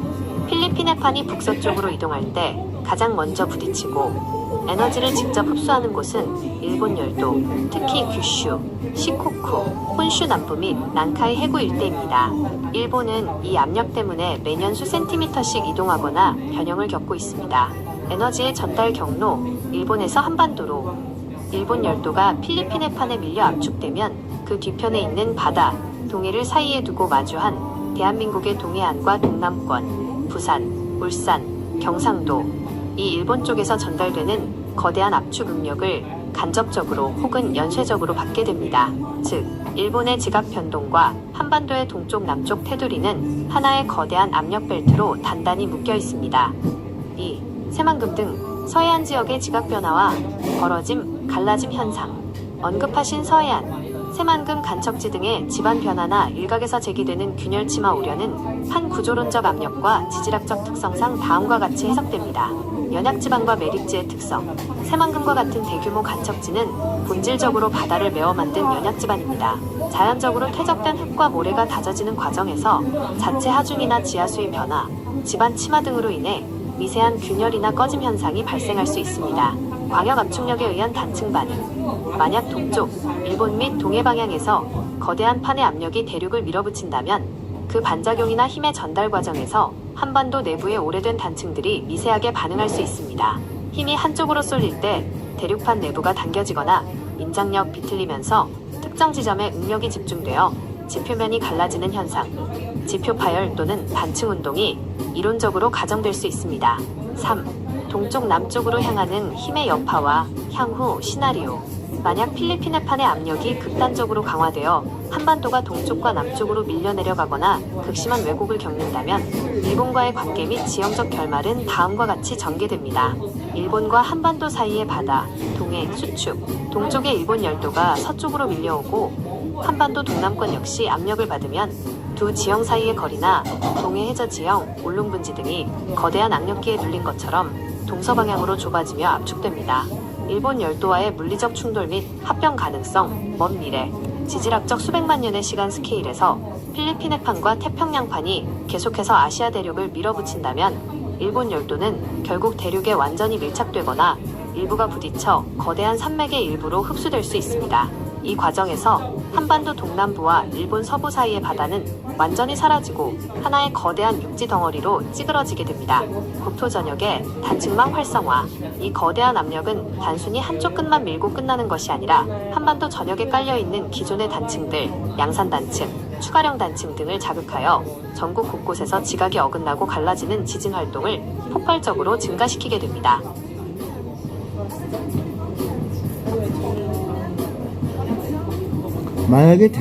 필리핀의 판이 북서쪽으로 이동할 때 가장 먼저 부딪히고 에너지를 직접 흡수하는 곳은 일본 열도, 특히 규슈, 시코쿠, 혼슈 남부 및 난카이 해구 일대입니다. 일본은 이 압력 때문에 매년 수 센티미터씩 이동하거나 변형을 겪고 있습니다. 에너지의 전달 경로, 일본에서 한반도로. 일본 열도가 필리핀의 판에 밀려 압축되면 그 뒤편에 있는 바다, 동해를 사이에 두고 마주한 대한민국의 동해안과 동남권, 부산, 울산, 경상도, 이 일본 쪽에서 전달되는 거대한 압축 응력을 간접적으로 혹은 연쇄적으로 받게 됩니다. 즉, 일본의 지각 변동과 한반도의 동쪽 남쪽 테두리는 하나의 거대한 압력 벨트로 단단히 묶여 있습니다. 2. 새만금 등 서해안 지역의 지각 변화와 벌어짐, 갈라짐 현상. 언급하신 서해안, 새만금 간척지 등의 지반 변화나 일각에서 제기되는 균열 침하 우려는 판 구조론적 압력과 지질학적 특성상 다음과 같이 해석됩니다. 연약지방과 매립지의 특성. 새만금과 같은 대규모 간척지는 본질적으로 바다를 메워 만든 연약지반입니다. 자연적으로 퇴적된 흙과 모래가 다져지는 과정에서 자체 하중이나 지하수의 변화, 지반 침하 등으로 인해 미세한 균열이나 꺼짐 현상이 발생할 수 있습니다. 광역 압축력에 의한 단층 반응. 만약 동쪽, 일본 및 동해 방향에서 거대한 판의 압력이 대륙을 밀어붙인다면 그 반작용이나 힘의 전달 과정에서 한반도 내부의 오래된 단층들이 미세하게 반응할 수 있습니다. 힘이 한쪽으로 쏠릴 때 대륙판 내부가 당겨지거나 인장력 비틀리면서 특정 지점에 응력이 집중되어 지표면이 갈라지는 현상, 지표 파열 또는 단층 운동이 이론적으로 가정될 수 있습니다. 3. 동쪽 남쪽으로 향하는 힘의 여파와 향후 시나리오. 만약 필리핀해판의 압력이 극단적으로 강화되어 한반도가 동쪽과 남쪽으로 밀려내려가거나 극심한 왜곡을 겪는다면 일본과의 관계 및 지형적 결말은 다음과 같이 전개됩니다. 일본과 한반도 사이의 바다, 동해, 수축, 동쪽의 일본 열도가 서쪽으로 밀려오고 한반도 동남권 역시 압력을 받으면 두 지형 사이의 거리나 동해 해저 지형, 울릉분지 등이 거대한 압력기에 눌린 것처럼 동서방향으로 좁아지며 압축됩니다. 일본 열도와의 물리적 충돌 및 합병 가능성, 먼 미래, 지질학적 수백만 년의 시간 스케일에서 필리핀해판과 태평양판이 계속해서 아시아 대륙을 밀어붙인다면 일본 열도는 결국 대륙에 완전히 밀착되거나 일부가 부딪혀 거대한 산맥의 일부로 흡수될 수 있습니다. 이 과정에서 한반도 동남부와 일본 서부 사이의 바다는 완전히 사라지고 하나의 거대한 육지 덩어리로 찌그러지게 됩니다. 국토 전역의 단층망 활성화. 이 거대한 압력은 단순히 한쪽 끝만 밀고 끝나는 것이 아니라 한반도 전역에 깔려있는 기존의 단층들, 양산 단층, 추가령 단층 등을 자극하여 전국 곳곳에서 지각이 어긋나고 갈라지는 지진 활동을 폭발적으로 증가시키게 됩니다. 만약에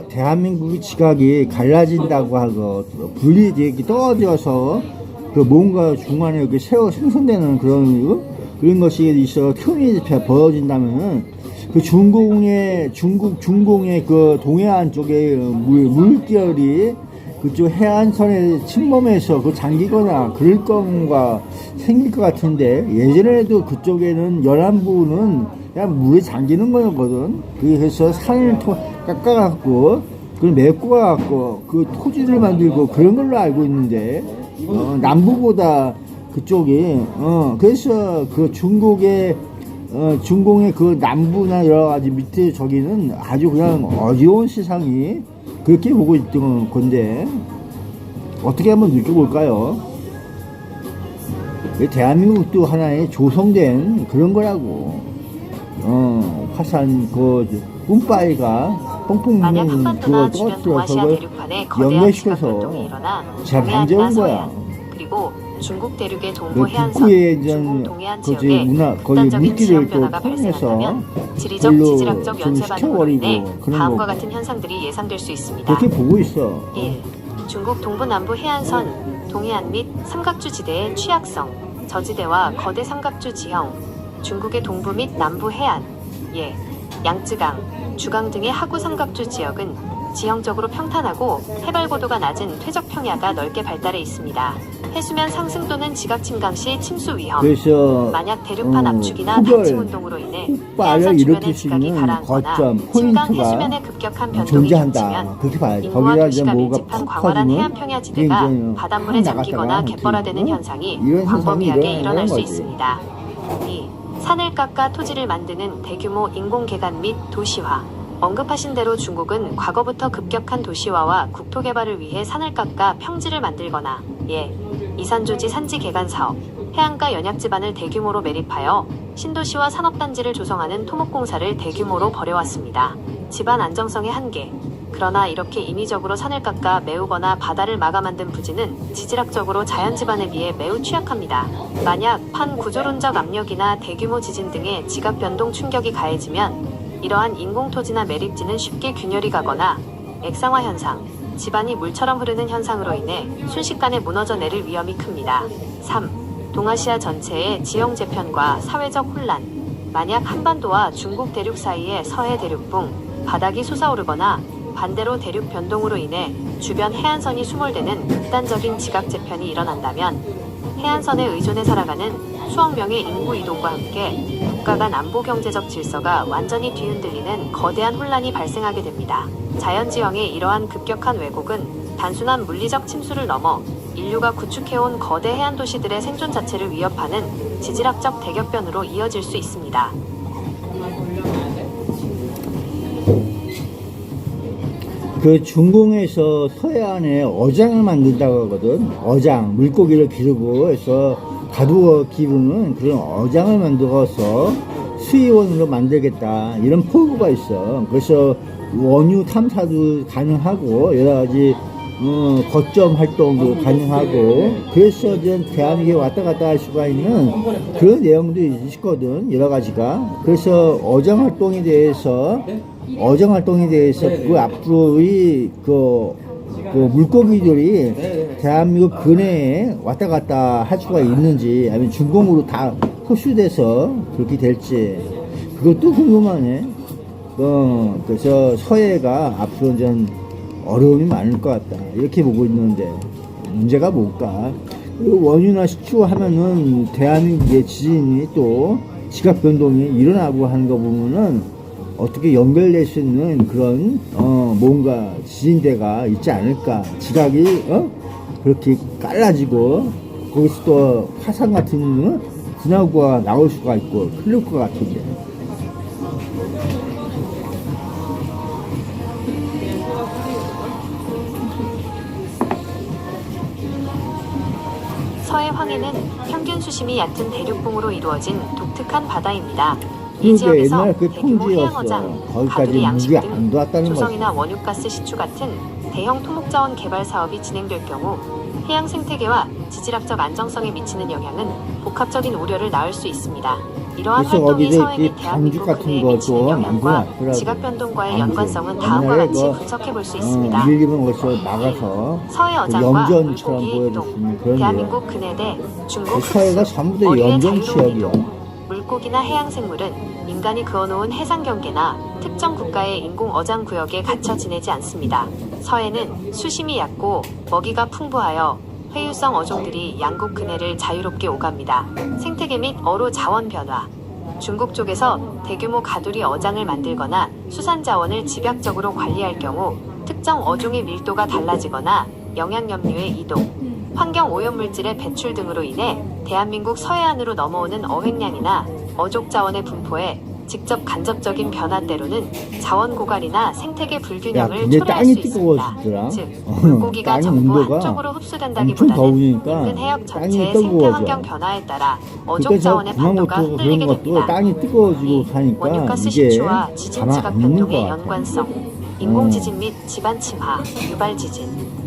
대한민국의 지각이 갈라진다고 하고 분리되기 떨어져서 그 뭔가 중간에 이렇게 생성되는 그런 것이 있어 틈이 벌어진다면 그 중공의 그 동해안 쪽의 물결이 그쪽 해안선에 침범해서 그 잠기거나 그럴 경우가 생길 것 같은데, 예전에도 그쪽에는 연안부는 그냥 물에 잠기는 거였거든. 그래서 산을 깎아갖고 그걸 메꿔갖고 그 토지를 만들고 그런 걸로 알고 있는데, 남부보다 그쪽이 그래서 그 중공의 그 남부나 여러 가지 밑에 저기는 아주 그냥 어려운 세상이 그렇게 보고 있던 건데, 어떻게 한번 느껴볼까요? 대한민국도 하나의 조성된 그런 거라고. 화산 꿈바위가 뽕뽕 만약 있는 한반도나 그거 주변 동아시아 떨어뜨려서 대륙판에 거대한 연결시켜서 지각변동이 일어나 잘 동해안이나 만져온 거야. 서해안, 그리고 중국 대륙의 동부 그 해안선, 북부의 중국 동해안 거기 지역에 거기 극단적인 물기를 지형 또 변화가 통해서 발생한다면 지리적, 별로 지질학적 좀 연쇄 반응으로 인해 시켜버리고 그런 다음과 거 같은 현상들이 예상될 수 있습니다. 그렇게 보고 있어. 1. 중국 동부 남부 해안선, 동해안 및 삼각주 지대의 취약성, 저지대와 거대 삼각주 지형, 중국의 동부 및 남부 해안, 예, 양쯔강, 주강 등의 하구 삼각주 지역은 지형적으로 평탄하고 해발 고도가 낮은 퇴적 평야가 넓게 발달해 있습니다. 해수면 상승 또는 지각 침강 시 침수 위험. 그래서 만약 대륙판 압축이나 후별, 단층 운동으로 인해 폭발을 해안선 주변의 일으킬 수 지각이 있는 가라앉거나 거점 침강 포인트가 해수면의 급격한 변동이 존재한다. 겹치면 그렇게 봐야지. 인구와 거기가 이제 도시가 뭐가 밀집한 푹 광활한 터지면 해안 평야지대가 이제 바닷물에 잠기거나 나갔다가 갯벌화되는 이렇게 현상이 이런 현상이 광범위하게 일어날 수 거지. 있습니다. 2. 산을 깎아 토지를 만드는 대규모 인공개간 및 도시화. 언급하신 대로 중국은 과거부터 급격한 도시화와 국토 개발을 위해 산을 깎아 평지를 만들거나, 예, 이산조지 산지 개간 사업, 해안가 연약 지반을 대규모로 매립하여 신도시와 산업단지를 조성하는 토목공사를 대규모로 벌여왔습니다. 지반 안정성의 한계. 그러나 이렇게 인위적으로 산을 깎아 메우거나 바다를 막아 만든 부지는 지질학적으로 자연 지반에 비해 매우 취약합니다. 만약 판구조론적 압력이나 대규모 지진 등의 지각 변동 충격이 가해지면 이러한 인공토지나 매립지는 쉽게 균열이 가거나 액상화 현상, 지반이 물처럼 흐르는 현상으로 인해 순식간에 무너져 내릴 위험이 큽니다. 3. 동아시아 전체의 지형 재편과 사회적 혼란. 만약 한반도와 중국 대륙 사이의 서해 대륙붕, 바닥이 솟아오르거나 반대로 대륙 변동으로 인해 주변 해안선이 수몰되는 극단적인 지각 재편이 일어난다면 해안선에 의존해 살아가는 수억 명의 인구 이동과 함께 국가 간 안보 경제적 질서가 완전히 뒤흔들리는 거대한 혼란이 발생하게 됩니다. 자연지형의 이러한 급격한 왜곡은 단순한 물리적 침수를 넘어 인류가 구축해온 거대 해안 도시들의 생존 자체를 위협하는 지질학적 대격변으로 이어질 수 있습니다. 그 중공에서 서해안에 어장을 만든다고 하거든. 어장, 물고기를 기르고 해서 가두어 기르는 그런 어장을 만들어서 수의원으로 만들겠다, 이런 포부가 있어. 그래서 원유 탐사도 가능하고 여러 가지 거점 활동도 가능하고 그래서 이제 대한민국에 왔다 갔다 할 수가 있는 그런 내용도 있거든 여러 가지가. 그래서 어장 활동에 대해서 그 앞으로의 그 물고기들이 대한민국 근해에 왔다 갔다 할 수가 있는지 아니면 중공으로 다 흡수돼서 그렇게 될지 그것도 궁금하네. 그래서 서해가 앞으로 좀 어려움이 많을 것 같다 이렇게 보고 있는데 문제가 뭘까? 그리고 원유나 식초 하면은 대한민국의 지진이 또 지각 변동이 일어나고 하는 거 보면은 어떻게 연결될 수 있는 그런 뭔가 지진대가 있지 않을까. 지각이 그렇게 깔라지고 거기서 또 화산 같은 분화구가 나올 수가 있고 흐를 것 같은데. 서해 황해는 평균 수심이 얕은 대륙봉으로 이루어진 독특한 바다입니다. 이 그게 지역에서 옛날에 그 대규모 평지였어. 해양어장, 거기까지 가두리 양식 물이 안 등 들어왔다는 거지. 조성이나 원유가스 시추 같은 대형 토목자원 개발 사업이 진행될 경우 해양 생태계와 지질학적 안정성에 미치는 영향은 복합적인 우려를 낳을 수 있습니다. 이러한 그래서 활동이 거기서 서해 및 이 대한민국 반죽 같은 근해에 것도 미치는 영향과 만들어놨더라고. 지각 변동과의 반죽. 연관성은 다음과 옛날에 같이 뭐, 분석해 볼 수 있습니다. 밀리면 거기서 막아서 서해 그 어장과 염전처럼 물고기의 보여줄 수 이동, 있는 그런 대한민국 근해대 중국 서해가 흑수, 전부 다 어류의 염전 자유로운 지역이야. 이동, 물고기나 해양생물은 인간이 그어놓은 해상 경계나 특정 국가의 인공 어장 구역에 갇혀 지내지 않습니다. 서해는 수심이 얕고 먹이가 풍부하여 회유성 어종들이 양국 근해를 자유롭게 오갑니다. 생태계 및 어로 자원 변화. 중국 쪽에서 대규모 가두리 어장을 만들거나 수산 자원을 집약적으로 관리할 경우 특정 어종의 밀도가 달라지거나 영양염류의 이동, 환경 오염물질의 배출 등으로 인해 대한민국 서해안으로 넘어오는 어획량이나 어족 자원의 분포에 직접 간접적인 변화 때로는 자원 고갈이나 생태계 불균형을 근데 초래할 땅이 수 있습니다. 뜨거워지더라. 즉, 물고기가 땅의 전부 온도가 한쪽으로 엄청 흡수된다기보다는 더우니까 인근 해역 땅이 전체의 생태 뜨거워져. 환경 변화에 따라 어족 그러니까 저 자원의 판도가 구멍 그런 흔들리게 것도 됩니다. 땅이 뜨거워지고 하니까 원유가스 이게 시추와 지진 가만 지각 안 있는 것 변동의 같아. 연관성, 인공지진 및 지반 침하, 유발 지진.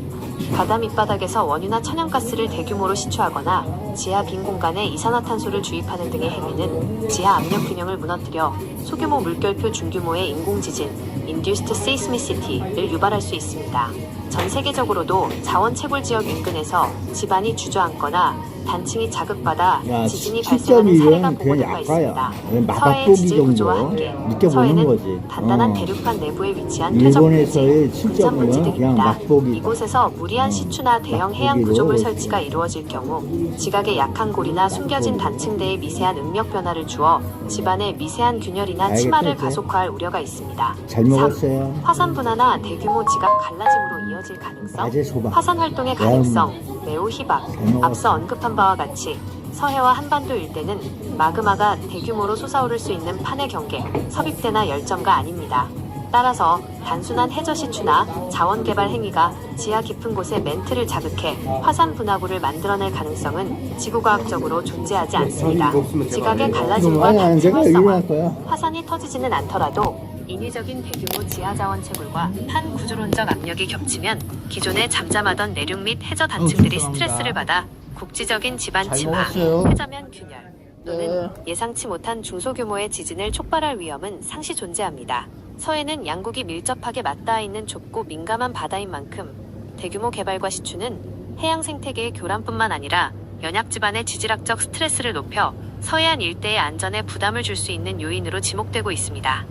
바다 밑바닥에서 원유나 천연가스를 대규모로 시추하거나 지하 빈 공간에 이산화탄소를 주입하는 등의 행위는 지하 압력 균형을 무너뜨려 소규모 물결표 중규모의 인공지진, Induced Seismicity를 유발할 수 있습니다. 전 세계적으로도 자원 채굴 지역 인근에서 지반이 주저앉거나 단층이 자극받아 야, 지진이 발생하는 사례가 7.1은 그냥 보고된 바 약가야. 있습니다. 그냥 서해의 마각보기 지질 정도 구조와 함께 느껴보는 서해는 거지. 단단한 대륙판 내부에 위치한 일본에서의 퇴적물질, 분자물질 7.1은 그냥 등입니다. 맛보기. 이곳에서 무리한 시추나 대형 해양 맛보기로 구조물 설치가 이루어질 경우 지각의 약한 골이나 숨겨진 단층대에 미세한 응력 변화를 주어 집안의 미세한 균열이나 알겠다, 침하를 이제. 가속화할 우려가 있습니다. 잘 3. 먹었어요. 화산 분화나 대규모 지각 갈라짐으로 이어질 가능성, 낮에 소박. 화산 활동의 가능성 매우 희박. 먹었어. 앞서 언급한 바와 같이 서해와 한반도 일대는 마그마가 대규모로 솟아오를 수 있는 판의 경계, 섭입대나 열점가 아닙니다. 따라서 단순한 해저 시추나 자원 개발 행위가 지하 깊은 곳에 멘트를 자극해 화산 분화구를 만들어낼 가능성은 지구과학적으로 존재하지 않습니다. 지각의 갈라짐과 아니, 단층 제가 일어날 활성화, 거야. 화산이 터지지는 않더라도 인위적인 대규모 지하 자원 채굴과 판 구조론적 압력이 겹치면 기존에 잠잠하던 내륙 및 해저 단층들이 죄송합니다. 스트레스를 받아 국지적인 지반 잘 침하, 먹었어요. 해저면 균열 또는 예상치 못한 중소규모의 지진을 촉발할 위험은 상시 존재합니다. 서해는 양국이 밀접하게 맞닿아 있는 좁고 민감한 바다인 만큼 대규모 개발과 시추는 해양 생태계의 교란뿐만 아니라 연약 지반의 지질학적 스트레스를 높여 서해안 일대의 안전에 부담을 줄 수 있는 요인으로 지목되고 있습니다.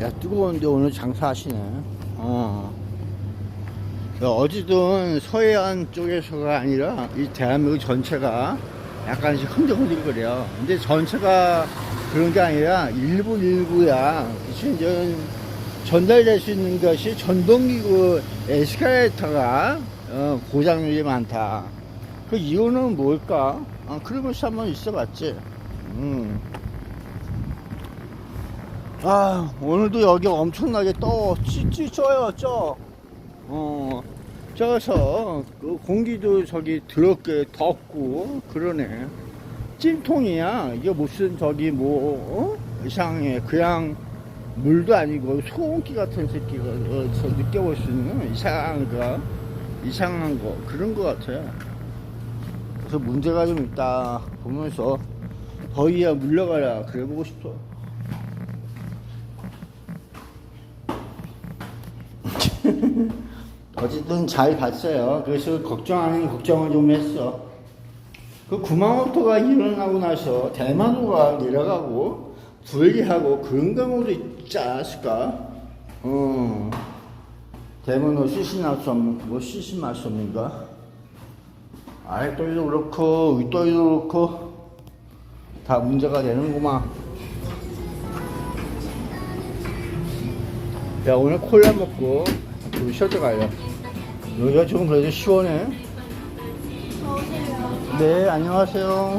야, 뜨거운데 오늘 장사하시네. 어디든 서해안 쪽에서가 아니라 이 대한민국 전체가 약간씩 흔들흔들거려. 근데 전체가 그런 게 아니라 일부야. 이제 전달될 수 있는 것이 전동기구 에스컬레이터가 고장률이 많다. 그 이유는 뭘까? 그러면서 한번 있어봤지. 오늘도 여기 엄청나게 찌찌 쪄요, 쪄. 쪄서 그 공기도 저기 더럽게 덥고 그러네. 찜통이야. 이게 무슨 저기 뭐 이상해. 그냥 물도 아니고 소음기 같은 새끼가 저 느껴볼 수 있는 이상한 거 그런 거 같아요. 그래서 문제가 좀 있다 보면서 거위야 물러가라 그래 보고 싶어. 어쨌든 잘 봤어요. 그래서 걱정 아닌 걱정을 좀 했어. 그 구마모토가 일어나고 나서 대만호가 내려가고 분리하고 그런 경우도 있지 않았을까? 대만호 시시마섬인가? 아랫도리도 그렇고 윗도리도 그렇고 다 문제가 되는구만. 야, 오늘 콜라 먹고 우리 셔터 가요. 여기가 좀 그래도 시원해. 네, 안녕하세요.